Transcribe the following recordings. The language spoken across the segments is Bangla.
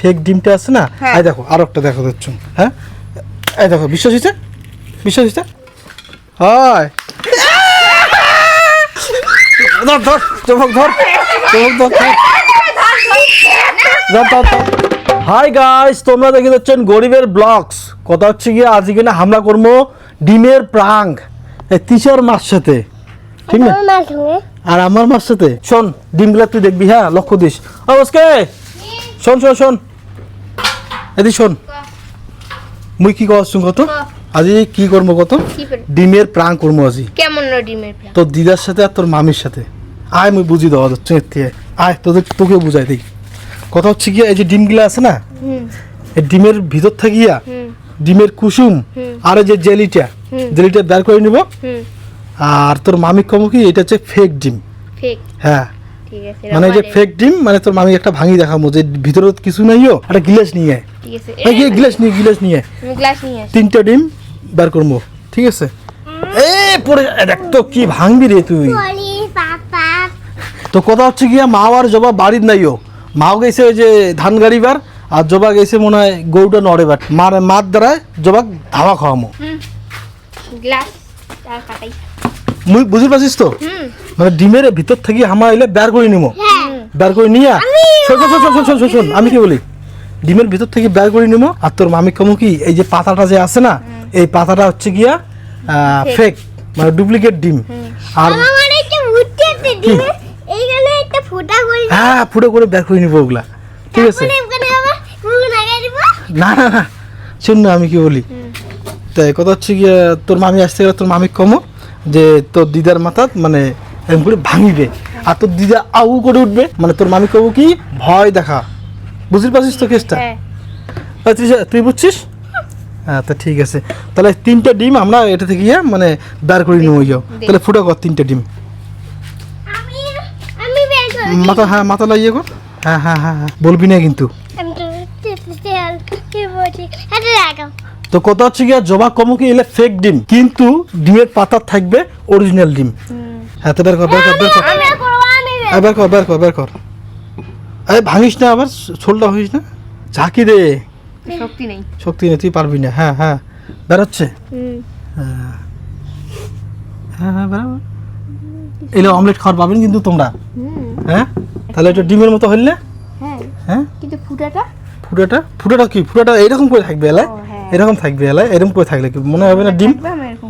ফেক ডিমটা আছে না, এই দেখো আর একটা দেখো দিচ্ছ, হ্যাঁ এই দেখো, বিশ্বাস হয়েছে? বিশ্বাস হয়েছে? হয় ধর ধর চমক ধর, চমক ধর, হাই গাইস, তোমরা দেখে যাচ্ছেন গরিবের ব্লগস। কথা হচ্ছে গিয়ে আজকে না হামলা করবো ডিমের প্রাঙ্ক তিশার মার সাথে, ঠিক না? আর আমার মার সাথে। শোন, ডিমগুলা তুই দেখবি, হ্যাঁ লক্ষ্য দিস। ওকে শোন শোন শোন, এদি শোন, মুই কি করছ কত আজি কি করবো কত ডিমের প্রাঙ্ক করবো আজি। কেমন ডিমের প্রাঙ্ক? তোর দিদার সাথে আর তোর মামির সাথে। আয় মুই বুঝি দেওয়া যাচ্ছে, আয় তোকে বুঝাই দিই। কথা হচ্ছে গিয়া এই যে ডিমগুলা আছে না, এই ডিমের ভিতর থাকিয়া ডিমের কুসুম আর এই যে জেলিটা বের করে নিব। আর তোর মামি কম কি এটা হচ্ছে ফেক ডিম। ফেক? হ্যাঁ, ঠিক আছে। মানে যে ফেক ডিম, মানে তোর মামি একটা ভাঙি দেখাবো যে ভিতরে কিছু নাইও, একটা গ্লাস নিয়ে আয়। ঠিক আছে, এই গ্লাস নিয়ে আমি গ্লাস নিয়ে আসি। তিনটা ডিম বের করবো, ঠিক আছে? এই পড়ে দেখ তো কি ভাঙবি রে তুই। তো কথা হচ্ছে গিয়া মা আর জবা বাড়ির নাইও, মাও গেছে ওই যে ধান গাড়িবার, আর জবা গেছে মনে হয় গরুটা নড়ে বাট মার দ্বারা জবা ধাওয়া খাওয়ামো। গ্লাস আর কাটাই মুই বুঝতে পারছিস তো? মানে ডিমের ভিতর থেকে হামা এলে বের করে নিমো, বের করে নিয়া শোন আমি কি বলি, ডিমের ভিতর থেকে বের করে নিমো। আর তোর মামি কমো কি এই যে পাতাটা যে আছে না, এই পাতাটা হচ্ছে গিয়া ফেক, মানে ডুপ্লিকেট ডিম। আর হ্যাঁ ফুটো করে বের করে নিবো ওগুলা, ঠিক আছে? না না না শোন না আমি কি বলি, তাই কথা হচ্ছে গিয়া তোর মামি আসতে গেলে তোর মামি কমো যে তোর দিদার মাথা মানে এরকম করে ভাঙিবে, আর তোর দিদা আউ করে উঠবে, মানে তোর মামি কমো কি ভয় দেখা। বুঝতে পারছিস তো কেসটা? তুই বুঝছিস? হ্যাঁ তা ঠিক আছে, তাহলে তিনটা ডিম আমরা এটা থেকে গিয়ে মানে বের করে নিয়ে যাও। তাহলে ফুটো কর তিনটা ডিম, মাথা, হ্যাঁ মাথা লাগিয়ে কর। হ্যাঁ হ্যাঁ হ্যাঁ হ্যাঁ বলবি না কিন্তু। তো কথা হচ্ছে গিয়া জবা কমো কি এলে ফেক ডিম, কিন্তু ডিমের পাতা থাকবে অরিজিনাল ডিম। হ্যাঁ তো বের কর বের কর। আরে ভাঙিস না আবার, ছোলটা হইস না, ঝাঁকি দে, শক্তি নেই তুই পারবি না। হ্যাঁ হ্যাঁ বেরোচ্ছে, হ্যাঁ হ্যাঁ বেরো। এলে অমলেট খাওয়ার পাবেন কিন্তু তোমরা, হ্যাঁ? তাহলে এটা ডিমের মতো হইলে, হ্যাঁ কিন্তু ফুটাটা কি, ফুটাটা এরকম করে থাকবে এলায়, এরকম থাকবে এলায়, এরকম করে থাকলে কি মনে হবে না ডিম,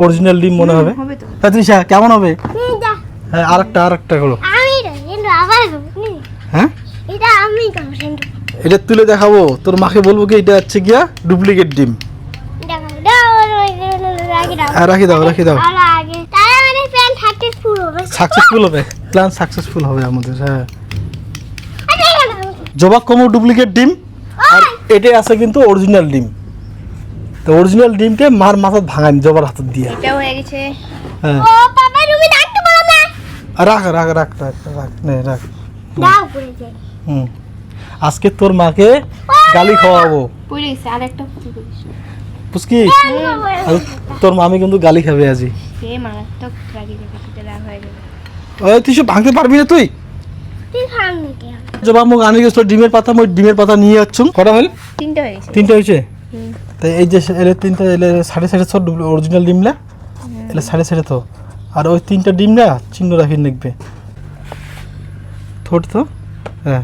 অরিজিনাল ডিম মনে হবে? তৃষা কেমন হবে? হ্যাঁ আরেকটা করো, হ্যাঁ এটা তুলে দেখাবো, তোর মাকে বলবো কি এটা হচ্ছে গিয়া ডুপ্লিকেট ডিম। রাখি দাও সাকসেসফুল হবে, প্ল্যান সাকসেসফুল হবে আমাদের। হ্যাঁ জবা কমো ডুপ্লিকেট ডিম, আর এটাই আছে কিন্তু অরিজিনাল ডিম। তো অরিজিনাল ডিমটা মার মাথা ভাঙান জবার হাত দিয়ে। এটা হয়ে গেছে। হ্যাঁ ও বাবা তুমি ডাকতে পারো না, রাখ নে রাখ। দাও পড়ে যায়। আজকে তোর মাকে গালি খাওয়াবো। পড়ে গেছে আরেকটা পুচকি, তোর মামি কিন্তু গালি খাবে আজি। এ মারাত্মক রাগি যাবে, রাগ হয়ে যাবে। ওই তুই সব ভাঙতে পারবি না তুই ভাঙ নাকি? জবা মুখ আনি গেছিল ডিমের পাতা, মই ডিমের পাতা নিয়ে যাচ্ছুম। কটা হইল? তিনটা হয়েছে। তাই এই যে এলে তিনটা, এলে 7.5 অরিজিনাল ডিমলা, এলে 7.5 তো। আর ওই তিনটা ডিম না চিহ্ন রাখি দেখবে থোট তো। হ্যাঁ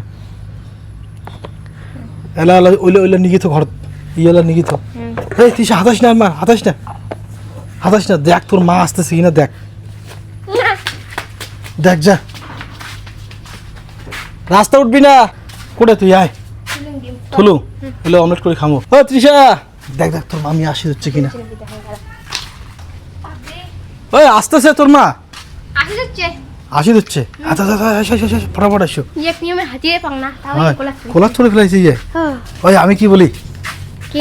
এলা ওইলে নিগিত ঘর ইয়েলা নিগিত। এই তুই হাতাস না, মা হাতাস না, দেখ তোর মা আসতেছে কিনা দেখ যা, রাস্তা উঠবি না, কোটে তুই আয় থুলু এলে অমলেট করে খামো। ও তৃষা দেখ তোর মামি আসি হচ্ছে কিনা। ওই আসতেছে তোর মা, আসি হচ্ছে। আচ্ছা ফটাফট আসো। কোলার চলে ফেলাইছি যে। ওই আমি কি বলি,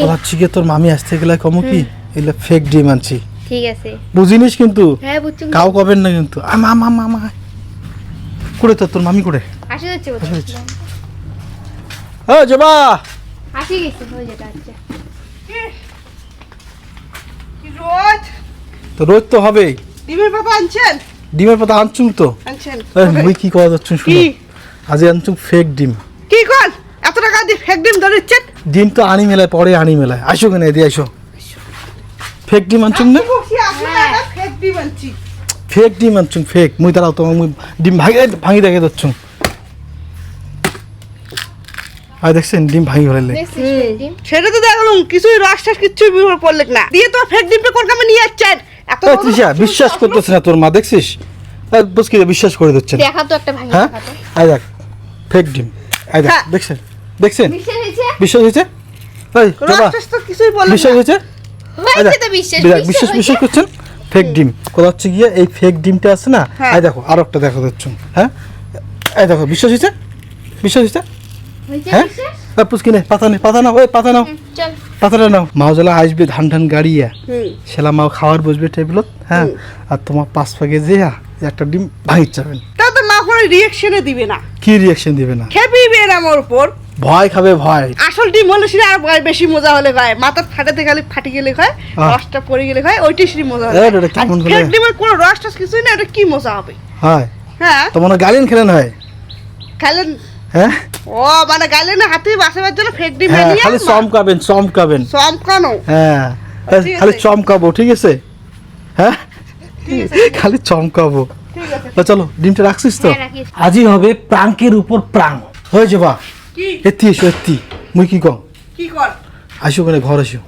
কোলার চিকে তোর মামি আসতে গেলে কমো কি এলে ফেক ডিম আনছি, ঠিক আছে? বুঝিনিস কিন্তু, হ্যাঁ বুঝছি। কাউ কবেন না কিন্তু। আমা করে তোর মামি করে আসি হচ্ছে। ও জবা আসি গেছে হয়ে যেটা। আচ্ছা তো রোজ তো হবে। ডিমের পাতা আনছেন? ডিমের পাতা আনছুম তো। আনছেন? মুই কি করা যাচ্ছ শুনো, আজ আনছুম ফেক ডিম। কি কর এত টাকা দিয়ে ফেক ডিম ধরেছেন? ডিম তো আনি মেলায়, পরে আনি মেলায়। আসো কেন এদিকে আসো। ফেক ডিম আনছুন না? বসি আপনারা একটা ফেক ডিম আনছি। ফেক ডিম আনছুন, ফেক। মুই তারাও তোমার মুই ডিম ভাঙি দেখে যাচ্ছুন। আর দেখছেন ডিম ভাঙি ফেলাইলে। দেখছিস ডিম? সেটা তো দেখলাম, কিছুই রস টস কিচ্ছুই বিপর পড়লে না দিয়ে তো ফেক ডিমটা কোন কামে নিয়ে যাচ্ছেন? এত এই তৃষা, বিশ্বাস করতেছ না তোর মা, দেখছিস? বুঝকি বিশ্বাস করে দিচ্ছেন। দেখা তো একটা ভাঙি হ্যাঁ, দেখা তো। আই দেখ ফেক ডিম। আই দেখ, হ্যাঁ। দেখছেন? দেখছেন? বিশ্বাস হয়েছে? বিশ্বাস হয়েছে? এই রস বাবা, টস তো কিছুই বললেন বিশ্বাস না। হয়েছে? হয়েছে তো বিশ্বাস। বিশ্বাস বিশ্বাস করছেন? ফেক ডিম কোথা হচ্ছে গিয়ে এই ফেক ডিমটা আছে না? হ্যাঁ। এই দেখো আর একটা দেখো যাচ্ছ। হ্যাঁ, এই দেখো বিশ্বাস হয়েছে? বিশ্বাস হয়েছে? হয়েছে হ্যাঁ, বিশ্বাস? পুচকি নে, পাতা নে, পাতা নাও, ওই পাতা নাও, চল। পাতাটা নাও। মাওজালা আসবে ধান ধান গাড়িয়া, হুম। সেলা মাও খাওয়ার বসবে টেবিলত। হ্যাঁ, আর তোমার পাঁচ পাকে যে একটা ডিম ভাঙি যাবেন। তা তো মা কোনো রিঅ্যাকশনে দিবে না, কি রিয়াকশন দিবে না? খেপিবে না আমার উপর। ভয় খাবে, ভয়। আসল ডিম হলে সেটা আর বেশি মজা হলে হয়, মাথা ফাটাতে খালি ফাটি গেলে হয়, আহ। রসটা পড়ে গেলে হয়, ওইটাই সেটা মজা হবে। এই রে, এটা কেমন হলো? ফেক ডিমের কোনো রস টস কিছুই না, এটা কি মজা হবে? হয় হ্যাঁ, তো মনে গালিন খেলেন হয়। খাইলেন? হ্যাঁ, ও মানে গাইলেন না, হাতে বাঁচাবার জন্য ফেক ডিম হ্যাঁ, এনে খালি চমকাবেন, চমকাবেন। চমকানো। হ্যাঁ, ঠিক খালি আছে। চমকাবো, ঠিক আছে? হ্যাঁ, ঠিক আছে, খালি চমকাবো। ঠিক আছে। তো চলো, ডিমটা রাখছিস তো? হ্যাঁ, রাখিস। আজই হবে প্রাঙ্কের উপর প্রাং হয়ে যাবা। কি এত্তি এসো, এত্তি। মুই কি কম? কি কর আসো কেন ঘর আসো।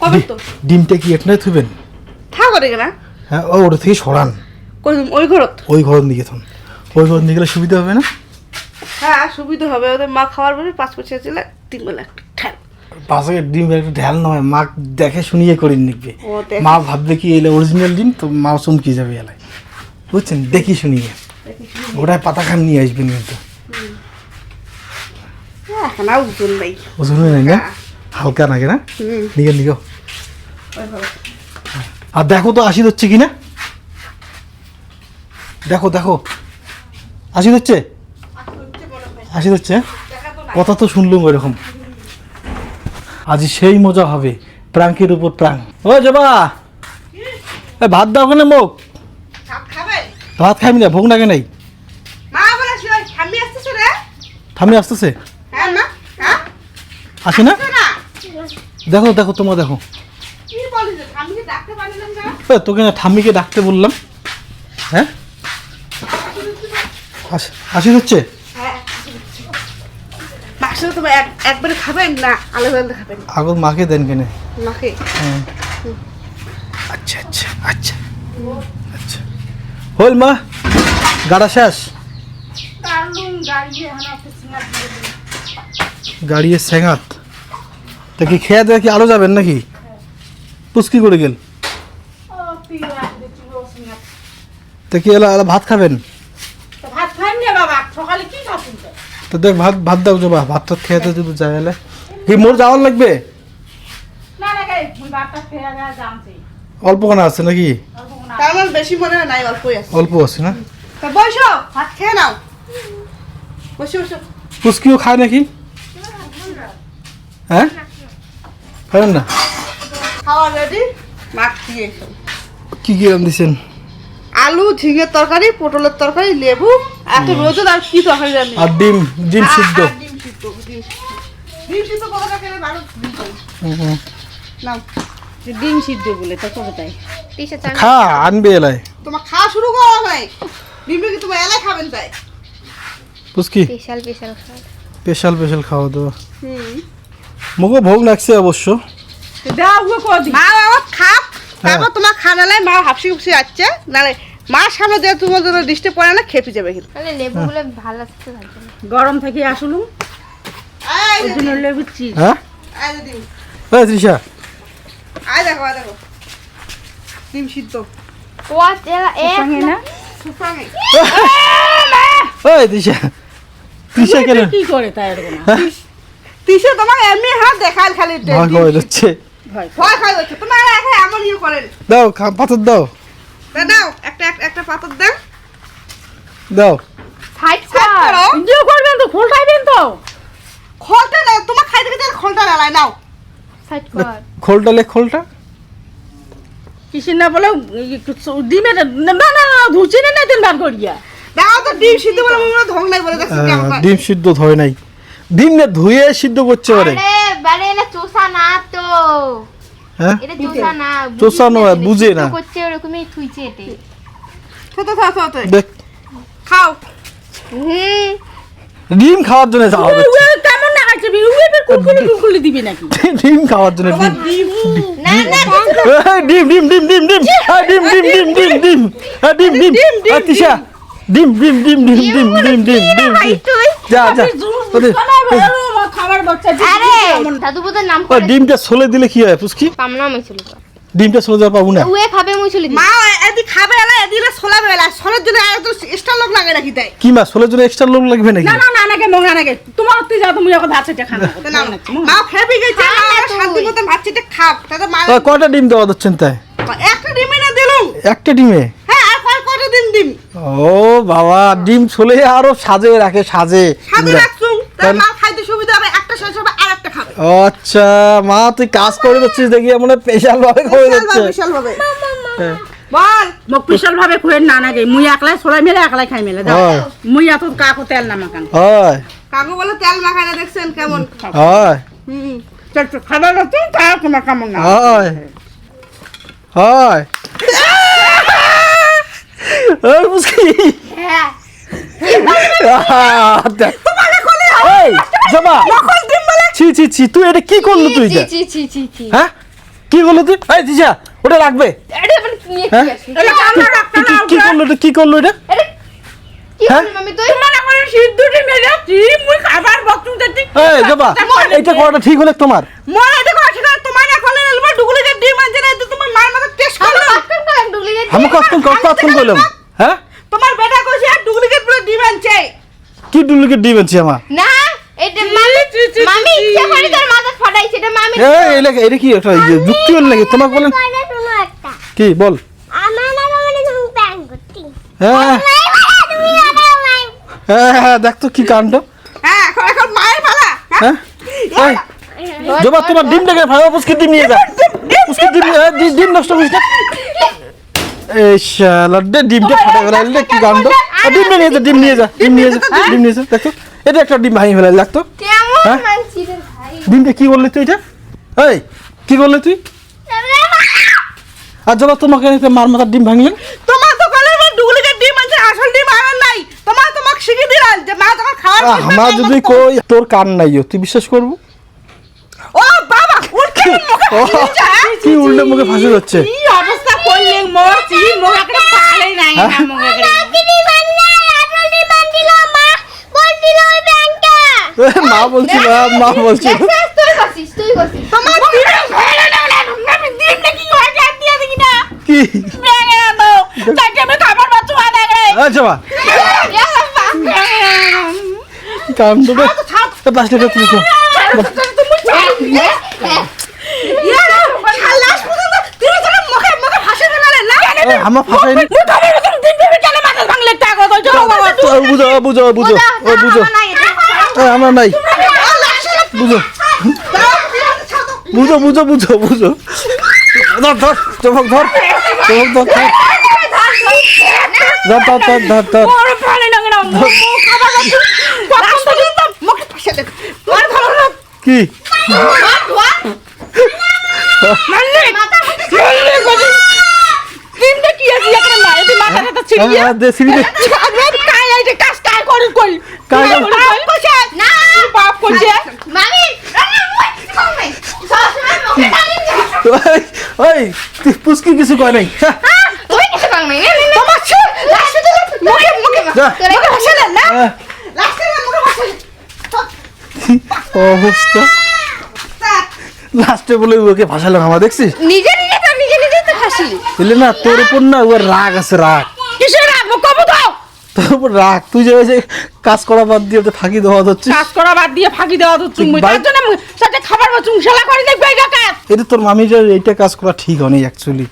কবে তো ডিমটা কি এখানে থুবেন? থা করে না হ্যাঁ, ওটা থেকে সরান, কইম ওই ঘরত। ওই ঘর দিকে থন। ওই ঘর নিয়ে গেলে সুবিধা হবে না? হ্যাঁ, সুবিধা হবে, ওদের মা খাওয়ার পরে 5 পয়সা ছিল 3 বেলা ঠ্যাল। পাশে ডিম একটু ঢেল নয়, মা দেখে শুনিয়ে করে নিবে। ও দেখে। মা ভাববে কি এলে অরিজিনাল ডিম, তো মা চমকি যাবে এলায়, বুঝছেন? দেখি শুনিয়ে ওটাই পাতা খান নিয়ে আসবেন কিন্তু। এখন আর উঠুন নাই। ওজন নাই না, হালকা নাকি না? হুম, নিগে নিগো। ওই ঘরে। আর দেখো তো আশি হচ্ছে কিনা, দেখো দেখো আশি হচ্ছে, আশি হচ্ছে। কথা তো শুনলুম ওইরকম। আজ সেই মজা হবে, প্রাঙ্কের উপর প্রাং। ও যাবা, ভাত দাও কেন? মুখ ভাত খাবে? ভাত খাইবি না, ভোগ নাগে নাই। মা বলে ঠাম্মি আসতেছে রে। থামি আসতেছে, হ্যাঁ মা, হ্যাঁ আসে না? আসছে না? দেখো দেখো, তোমার দেখো। কি বলিস ঠাম্মিকে ডাকতে পারলেন না? তোকে না ঠাম্মিকে ডাকতে বললাম। হ্যাঁ, আশি হচ্ছে। হ্যাঁ, মাংস তো একবারে খাবেন না, আলাদা আলাদা খাবেন? আগত মাকে দেন কেনে? মাকে হ্যাঁ। আচ্ছা আচ্ছা আচ্ছা আচ্ছা, হল মা, গাড়া শেষ। গাড়িয়ে সেঙাত তা কি খেয়ে দেয় কি আরো যাবেন নাকি? পুচকি করে গেল তা কি এলা এলা ভাত খাবেন? ভাত খান না বাবা, সকালে কি খাচ্ছেন? তো দেখ ভাত ভাত দাও যাবা, ভাত টাত খেয়ে যদি যায় এলে কি মোর যাওয়ার লাগবে? না না গাই, মুই ভাতটা খেয়ে গা জানছি। অল্প খানা আছে নাকি? তার মানে বেশি মনে হয় নাই, অল্পই আছে। অল্প আছে না? তা বসো, ভাত খেয়ে নাও। বসো বসো। পুচকিও খায় নাকি? হ্যাঁ, খাবেন না? খাওয়া রেডি, মাছ দিয়ে এসো। কি কিরম দিছেন? আলু, ঝিঙের তরকারি, পটলের তরকারি, লেবু, এত রোজে আর কি তরকারি জানি। আর ডিম, ডিম সিদ্ধ। ডিম সিদ্ধ, ডিম সিদ্ধ। ডিম সিদ্ধ কোথাটা খেলে ভালো ডিম পাই। হুম। নাও। ডিম সিদ্ধ বলে তা কবে তাই টিসা চান। খা, আনবে এলাই তোমার খাওয়া শুরু করা নাই, ডিমটা কি তোমার এলাই খাবেন তাই? পুচকি স্পেশাল স্পেশাল খাবার। স্পেশাল স্পেশাল খাওয়া দাওয়া। হুম। মুখে ভোগ লাগছে অবশ্য। দাও গো কদি মা বাবা খাপ, তারপর তোমার খানা নাই, মা হাফসি হুপসি যাচ্ছে, নালে মার সামনে দিয়ে তোমার জন্য ডিস্টে পড়ে না, খেপে যাবে কিন্তু। তাহলে লেবুগুলো ভালো আছে তো তার জন্য। গরম থেকে আসলুম এই ওই যে জন্য ডিম, লেবু চিজ হ্যাঁ, এই যে ডিম। এই তৃষা, আয় দেখো, আয় দেখো। ডিম সিদ্ধ। ওয়াট এলা এক সঙ্গে না সুফাঙে। এই তৃষা, তৃষা কেন কি করে তাই এরকম না তিসে তোমার এমনি হাত দেখাল খালি ভয় খাওয়া যাচ্ছে? ভয় ভয় খাই যাচ্ছে তোমার, এখন এমন ইয়ে করেন। দাও পাথর দাও, দাও একটা পাথর দেন। দাও। সাইড সাইড কর। করো। ভিডিও করবেন তো খোলটাইবেন তো খোলটা না, তোমার খাইতে খাইতে খোলটা নালাই নাও। সাইড কর। খোলটা লে, খোলটা কিসের না বলে একটু ডিমের না না না ধুচি না দেন বার করিয়া দাও তো ডিম সিদ্ধ বলে মনে ধং নাই বলে দেখছি কেমন। ডিম সিদ্ধ ধয় নাই। ডিম না ধুয়ে সিদ্ধ করছে পারে আরে বারে এটা চোষা না তো হ্যাঁ এটা চোষা না চোষা নয়, বুঝে না। করছে ওরকমই থুইছে এতে ছোট দেখ খাও ডিম খাওয়ার জন্য যাওয়া হচ্ছে কেমন না খাচ্ছে কুলকুলি দিবি নাকি ডিম খাওয়ার জন্য ডিম না না এই, ডিম ডিম ডিম ডিম ডিম এই, ডিম ডিম ডিম ডিম ডিম এই, ডিম ডিম এই, তিশা ডিম ডিম ডিম ডিম ডিম ডিম ডিম ডিম যা যা ওদের খাবার বাচ্চা আরে দাদু বোধের নাম ওই ডিমটা ছলে দিলে কি হয় পুচকি পামনা মই চলে ডিমটা ছলে দেওয়া পাবো না উয়ে খাবে মই চলে মা এদি খাবে এলা এদিলে সোলাবে এলা সোলার জন্য আর তো এক্সট্রা লোক লাগে রাখি দেয় কি মা ছলের জন্য এক্সট্রা লোক লাগবে নাকি না না না নাকি মঙ্গা নাকি তোমার তুই যাও তুমি এখন ভাত সেটা খানা তো না মা খেয়ে গেছে খা না মা তুই। শান্তি মতন ভাতটা খাপ তাতে মা ওই, কয়টা ডিম দেওয়া দিচ্ছেন তাই একটা ডিমে না দিলুম একটা ডিমে হ্যাঁ আর কয়টা দিন ডিম ও বাবা ডিম ছলে আরো সাজে রাখে সাজে সাথে রাখছুম তার তাহলে- মা খাইতে সুবিধা হবে একটা শেষ হবে আর একটা খাবে ও আচ্ছা মা তুই কাজ করে দিচ্ছিস দেখি মনে স্পেশাল ভাবে করে দিচ্ছে বিশাল ভাবে হ্যাঁ। বল মোক বিশাল ভাবে খুঁয়ে না নাকি মুই একলাই সরাই মেলে একলাই খাই মেলে যাও হয় মুই এত কাকো তেল না মাখান হয় কাকু বলে তেল মাখায় না দেখছেন কেমন হয় হুম খাবার তুই তা তোমার কেমন না হয় হয় ওই মুসকি হ্যাঁ দেখ এই জবা ছি ছি ছি তুই এটা কি করলি তুই জি এটা? জি জি জি জি হ্যাঁ কি করলি তুই এই দিশা ওটা রাখবে এটা মানে নিয়ে হ্যাঁ? কি আসি এটা কামড়া রাখতে না কি করলো এটা কি করলো এটা এটা কি হ্যাঁ? করলি মামি তুই তোমার এখন সিদ্ধুটি মেলে তুই মুই খাবার বক্তু দিতে এই জবা এটা করাটা ঠিক হলে তোমার মই এটা করছি না তোমার এখন এলবা ডুগুলিকে ডিম আনছে না তোমার মার মাথা টেস্ট করলো কাটন কাটন ডুপ্লিকেট আমি কতক্ষণ করলাম হ্যাঁ তোমার বেটা কইছে আর ডুগুলিকে পুরো ডিম আনছে কি ডুপ্লিকেট ডিম আনছি আমার না এটা মামি মামি ইচ্ছা করে তোর মাথা ফাটাইছে এটা মামি এই এটা কি একটা যুক্তি হল নাকি তোমাকে বলেন কি বল হ্যাঁ হ্যাঁ হ্যাঁ দেখ তো কি কাণ্ড হ্যাঁ এখন মায়ের পালা হ্যাঁ এই জবা তোমার ডিমটাকে ভালো পুষ্কি ডিম নিয়ে যা পুষ্কি ডিম নষ্ট করিস না এই শালা ডিমটা ফাটা ফেলাইলে কি কাণ্ড ডিম নিয়ে যা ডিম নিয়ে যা দেখো এটা একটা ডিম ভাঙি ফেলাই লাগতো কেমন হ্যাঁ? মানছি রে ভাই ডিমটা কি করলি তুই এটা এই কি করলি তুই আর জবা তোমাকে মার মাথার ডিম ভাঙলেন তোমার তো কলে ডুগুলিকে ডিম আনছে আসল ডিম আনার নাই তোমাকে শিখিয়ে দিলাম যে মা তোমার খাওয়ার আমার যদি কই তোর কান নাই তুই বিশ্বাস করবো ও বাবা উল্টে মুখে ও, ফাঁসি কি উল্টে মুখে ফাঁসি যাচ্ছে কি অবস্থা করলে মরছি মোক একটা পালাই নাই না হ্যাঁ? মোক একটা মা বলছিল মা বলছিল তুই করছিস তোমার আমি দিন নাকি হয় যা দিয়া দেখি না কি ভেঙে দাও তাকে আমি খাবার বাচ্চা আনা গেলে আচ্ছা মা কাণ্ড রে পাঁচটা তুমি তো খালাস পর্যন্ত তুমি তো মুখে মুখে ফাঁসি দিলে না আমার ফাঁসাইনি মুই খাবার তুমি দিন দেবে কেন মাথা ভাঙলে টাকা তো চলো বাবা বুঝো বুঝো বুঝো ও বুঝো আমার নাই বুঝো বুঝো বুঝো বুঝো বুঝো ধর ধর চমক ধর চমক ধর ধর ধর ধর ধর ধর বড় প্রাণী না না খাবার বাচ্চা মুখে ফাঁসি দে আর ধরো না কি মারলে মারলে গজি দিনটা কি আছে এখানে না এতে মাথাটা ছিড়ে গিয়া দে সিঁড়ি দে আবার কাই আইতে কাজ কাই করে কই কাই কাই করে বাপ কইছে না বাপ কইছে মামি ওই ওই তুই পুষ্কি কিছু কয় নাই তুই কিছু কর নাই তোমার মুখে মুখে যা মুখে ফাঁসি দেন না হ্যাঁ, লাস্টে মুখে ফাঁসি অবস্থা লাস্টে বলে ওকে ভাসালাম আমার দেখছিস নিজে নিজে তো হাসি বুঝলি না তোর উপর না ওর রাগ আছে রাগ কিসের রাখবো কবু দাও তোর উপর রাগ তুই যে ওই যে কাজ করা বাদ দিয়ে ওতে ফাঁকি দেওয়া হচ্ছে কাজ করা বাদ দিয়ে ফাঁকি দেওয়া তো তুমি তার জন্য সাথে খাবার বাচ্চা শালা করে দেখবে এই কাজ এটা তোর মামির এইটা কাজ করা ঠিক হয়নি অ্যাকচুয়ালি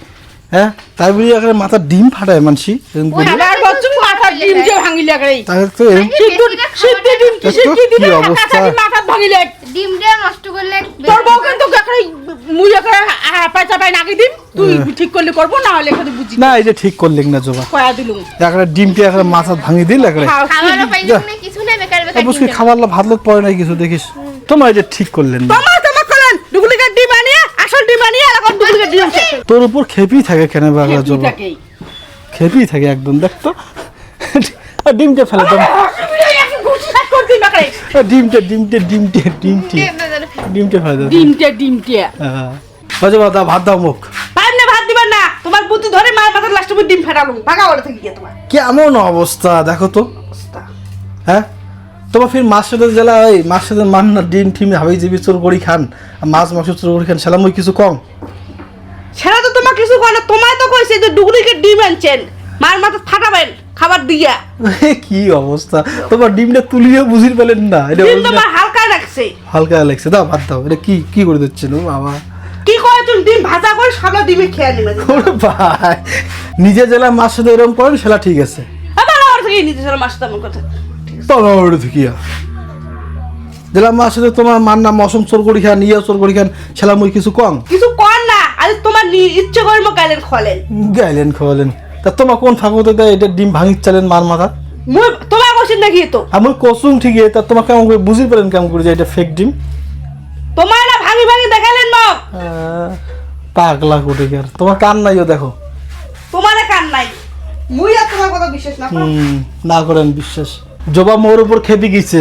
হ্যাঁ তাই বলি এখানে মাথার ডিম ফাটায় মানসি এরকম করে। খাবার বাচ্চা মাথা ডিম যে ভাঙিলে করে তাহলে তো এরকম সিদ্ধ ডিম কিসের কি কি দিলে অবস্থা? মাথা ভাঙিলে ডিমটা নষ্ট করলে তোর বউ কিন্তু একরে মুই একরে পয়সা পাই নাকি দিম তুই ঠিক করলে করব না হলে এখানে বুঝি না এই যে ঠিক করলেন না জবা কয়া দিলুম একটা ডিমটি একটা মাথা ভাঙি দিল একটা খাওয়ারও পাইনি না কিছু না বেকার বেকার বুঝকি খাবারলা ভাত লোক পড়ে নাই কিছু দেখিস তোমার এটা ঠিক করলেন না তোমার করেন ডুপ্লিকেট ডিম আনিয়ে আসল ডিম আনিয়ে এলাকার ডুপ্লিকেট ডিম শেষ। তোর উপর খেপি থাকে কেন বাগা জবা তাকেই খেপি থাকে একদম দেখতো আর ডিমটা ফেলে দাও ঘুষি কাট করতে বাকরে ডিমটা ফেলে দাও ডিমটা হ্যাঁ জবা দাও ভাত দাও মুখ পারলে ভাত দিবেন না তোমার বুদ্ধি ধরে মায়ের মাথার লাস্টে ডিম ফেটালুম ভাগা বলে থেকে গিয়ে তোমার কেমন অবস্থা দেখো তো হ্যাঁ তোমার ফির মাছ সাথে জেলা ওই মাছ সাথে মান্না ডিম ঠিম হাবি জিবি চোর করি খান আর মাছ মাংস চোর করি খান সেলাম ওই কিছু কম সেটা তো তোমার কিছু করে না তোমায় তো কইছে যে ডুপ্লিকেট ডিম আনছেন মার মাথা ফাটাবেন খাবার দিয়া কি অবস্থা তোমার ডিমটা তুলিয়ে বুঝির পেলেন না এটা ডিম original- তোমার হালকা রাখছে হালকা লাগছে দাও ভাত দাও এটা কি করে দিচ্ছেন ও বাবা কি করে তুমি ডিম ভাজা করে সাদা ডিমে খেয়ে নিবে ওরে ভাই নিজে জেলা মাছ সাথে এরকম করেন সেটা ঠিক আছে আবার আমার থেকে নিতে চলো মাছ তেমন কথা তবে দেখিয়া জেলা মাছ সাথে তোমার মান্না মৌসুম চোর করি খান ইয়া চোর করি খান সেলাম ওই কিছু কম কিছু কর না আজ তোমার ইচ্ছে করে গালের খলেন গাইলেন খাওয়ালেন তা তোমার কোন ফাঁকুতে দেয় এটা ডিম ভাঙির চালেন মার মাথা মুই তোমার কোশ্চেন দেখি তো আমি কসুম ঠিকই তা তোমার কেমন করে বুঝি পেলেন কেমন করে যে এটা ফেক ডিম তোমার না ভাঙি ভাঙি দেখালেন মগ পাগলা কোটে আর তোমার কান নাইও দেখো তোমারে কান নাই মুই আর তোমার কথা বিশ্বাস না করো। না করেন বিশ্বাস জবা মোর উপর খেপে গেছে